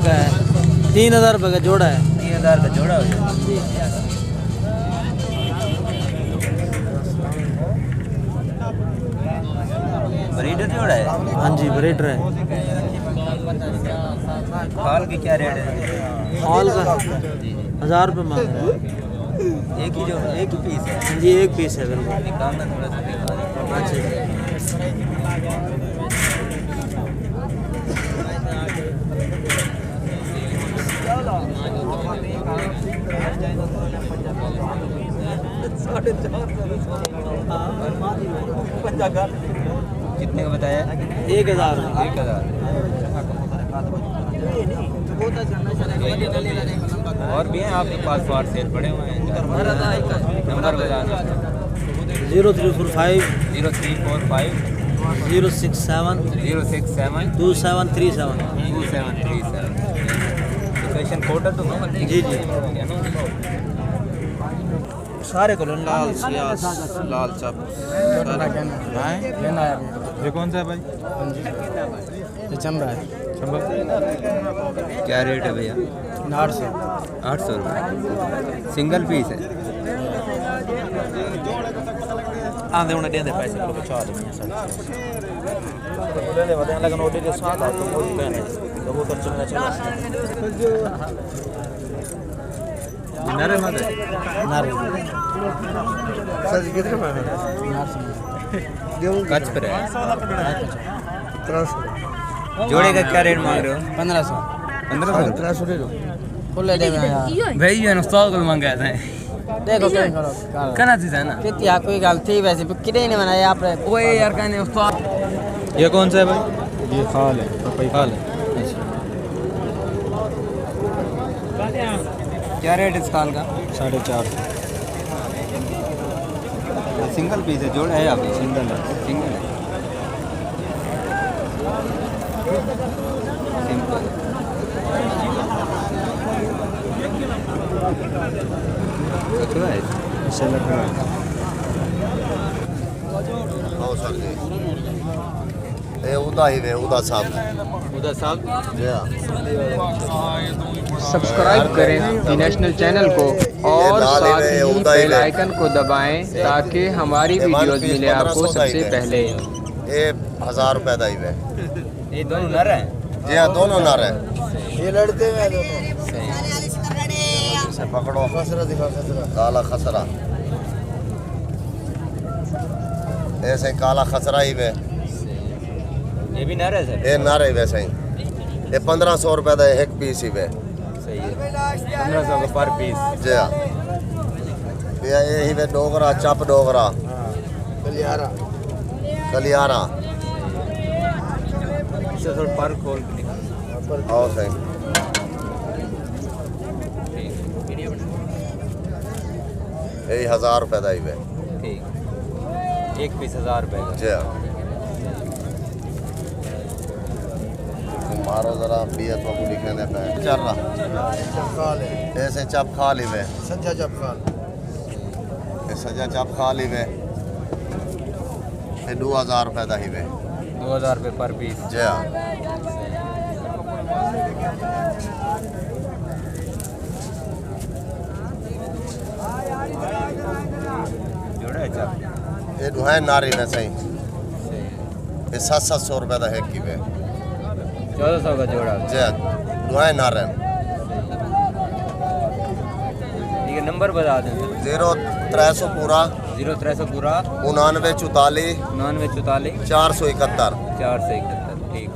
का है, 3000 रुपये का जोड़ा है। 3000 का जोड़ा हो जाए जी। ब्रीडर जोड़ा है। हाँ जी ब्रीडर है। खाल की क्या रेट है? हॉल का 1000 रुपये मांग रहे हैं। एक ही पीस है जी एक पीस है बिल्कुल। निकालना थोड़ा सा दिखा दे। अच्छा जी। कितने का बताया? 1000। 1000। और भी हैं आपके पास पार्ट सेल पड़े हुए हैं? नंबर बताना। 0345 0345 067 067 2737। 2737। लोकेशन कोटा तो जी जी। सारे को लाल सियास लाल सब सारा ये कौन सा है भाई? ये चमड़ा है। क्या रेट है भैया? 800। 800 रुपये सिंगल पीस है। आंधे उन्हें दे पैसे को बचा दे लेकिन ओडी के साथ है तो वो कहने कबूतर चलना चाहिए। नरे मत नारे सच कितने में है? कच पर है। 300 जोड़े का क्या रेट मांग रहे हो? 1500। 1500 300 दे दो। खुले दे यार भाई ये उस्ताद को मंगाया था। देखो क्या करो कहना चीज है ना कितनी कोई गल थी वैसे कितने नहीं बनाया आप ओए यार कहने उस्ताद। ये कौन सा है भाई? ये खाल है खाल है। क्या रेट इस खाल का? 450। सिंगल पीस है जोड़ा है अभी? सिंगल है। सिंगल है सिंपल। कचरा है इसे लगा ये उदा ही वे उदा साहब जी हाँ। सब्सक्राइब करें दी नेशनल चैनल को और साथ ही बेल आइकन को दबाएं ताकि हमारी वीडियोस मिले आपको सबसे पहले। ये 1000 रुपए दा ही वे। ये दोनों नर हैं? जी हाँ दोनों नर हैं। ये लड़ते हैं दोनों। इसे पकड़ो। खसरा दिखा खसरा। काला खसरा ऐसे काला खसरा ही वे। ये भी नर है सर? ये नर है वैसे ही। ये 1500 रुपए दा एक पीस ही वे। सही है 1500 का पर पीस। जी हाँ। ये ही वे डोगरा चप डोगरा कलियारा कलियारा इससे थोड़ा पर खोल के दिखा। और सही यही 1000 रुपए दा ही वे। ठीक एक पीस 1000 रुपए का। जी हाँ। मारो जरा बीएस बाबू लिखने दे पे चल रहा खाल है। ऐसे चप खा ली वे। सज्जा जब खाल ये सजा चप खा ली वे। ये 2000 रुपए दा ही वे। 2000 रुपए पर पीस। जी हाँ। जोड़ा है चल। ये दुहाई नारी वैसे ही। ये 700 रुपए दा है की वे। 1400 का जोड़ा। जी हाँ दुहाई नारे। ठीक है नंबर बता दें। 0300 पूरा 0300 पूरा 9944 9944 471। 471। ठीक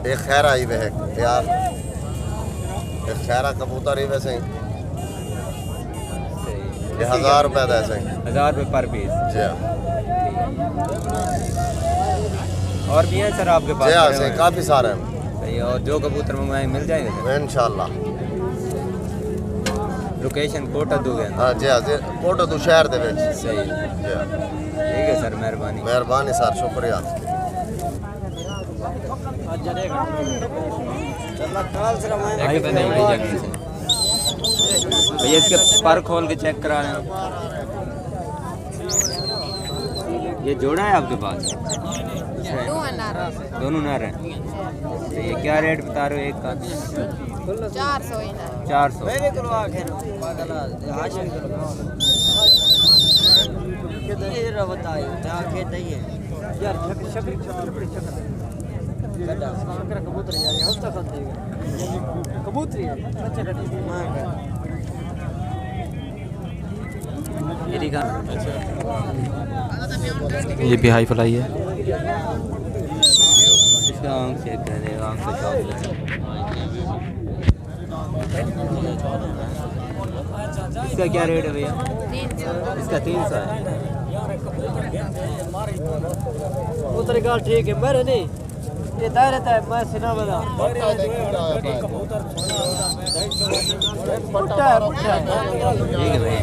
एक खैरा ही वे है यार। एक खैरा कबूतर ही वैसे ही। सही। ये 1000 रुपए दा ऐसे ही। 1000 रुपए पर पीस। जी हाँ। और भी हैं सर आपके पास? जी हाँ पड़े हुए से हैं? काफ़ी सारे हैं सही है। और जो कबूतर मंगवाए मिल जाएंगे सर? इंशाल्लाह। लोकेशन कोटा दोगे? हाँ जी हाँ जी कोटो तो शहर दे विच। सही है। जी हाँ ठीक है सर मेहरबानी। मेहरबानी सर शुक्रिया। एक तो नहीं भेजा किसी ने। भैया इसके पर खोल के चेक करा लें। ये जोड़ा है आपके पास? दोनों नर हैं। ये क्या रेट बता रहे हो एक का? 400। ये भी हाई फ्लाई है। इसका आंख चेक कर देगा, आंख से चॉकलेट। इसका क्या रेट है भैया? इसका 300 है। उतरेगा ठीक है, मेरे नहीं ये तय रहता है। मैं सिना बता ठीक है भैया।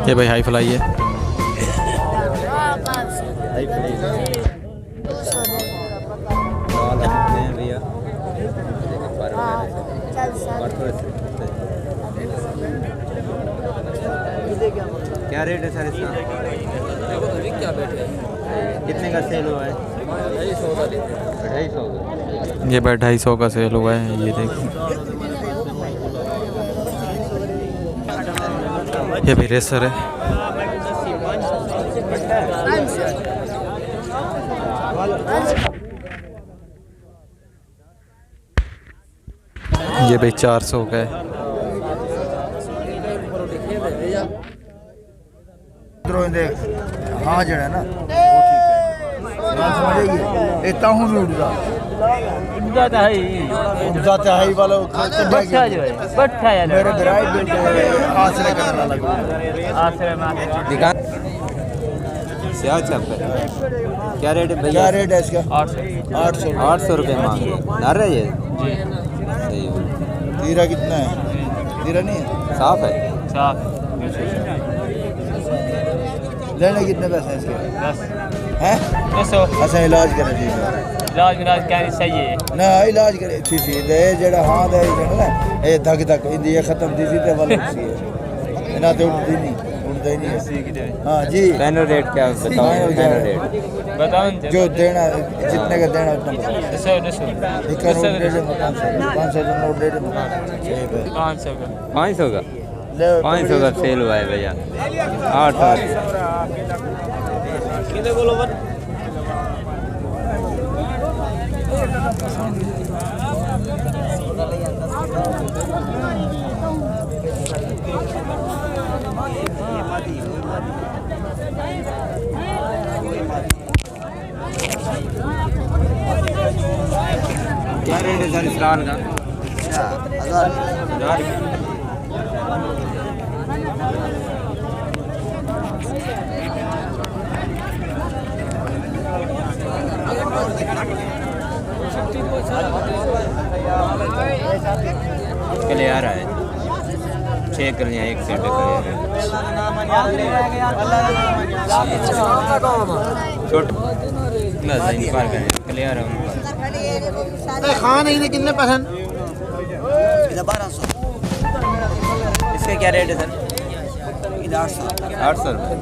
ये भाई हाई फ्लाई है। हाई फ्लाई लाल रखते हैं भैया। क्या रेट है सर इसका? कितने का सेल हुआ है? 250। ये भाई 250 का सेल हुआ है। ये देखिए, ये भी रेसर है। ये भाई 400 का है। हाँ जड़ा ना वो ठीक है। समझिए इतना हूँ नहीं उड़ता है वाला मेरे बिराई बेटे आश्रय करने लगा। क्या छप है? क्या रेट है भैया? क्या रेट है इसका? 800 रुपये मांग रहे। नर है ये? सही है। तीरा कितना है? तीरा नहीं है, साफ है। लेने कितने पैसे हैं इसके? हैं? अच्छा इलाज करे जी। इलाज क्या सही है ना इलाज करे थी दे जेड़ा हाँ दे ना ये धक धक इंदी ये खत्म थी ते वाला सी है ना तो उठती नहीं है। हाँ जी फाइनल रेट क्या बताओ? फाइनल रेट बताओ जो देना जितने का देना उतना बताओ। एक का नोट दे दे 500 का नोट दे दे 500 का 500 का सेल हुआ है भैया। 800 क्या रेट है सर इस लाल का? 1000 के लिए आ रहा है। 6 कर लिया, एक सेट कर छोटा ना नहीं पार करें क्लियर है उनका। खान ही ने कितने पसंद? 1200। इसका क्या रेट है सर? 800 रुपये।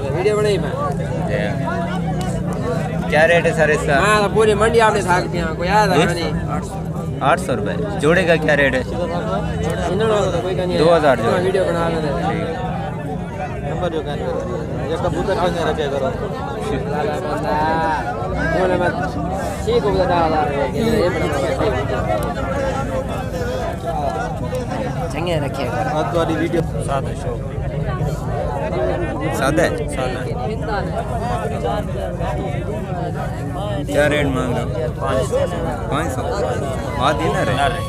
वीडियो बनाई मैं क्या रेट है सर इसका? हाँ पूरी मंडी आपने थाक दिया कोई याद है नहीं। 800 रुपये। जोड़े का क्या रेट है? 2000 जोड़े। वीडियो बना लेते नंबर जो कहने ये कबूतर कितने रखे करो बोले मत ठीक हो गया ये बड़ा चंगे रखे आज वाली वीडियो सादा है। क्या रेट मांग रहे हो? 500। बात ही ना रहे।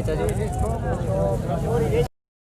चाचू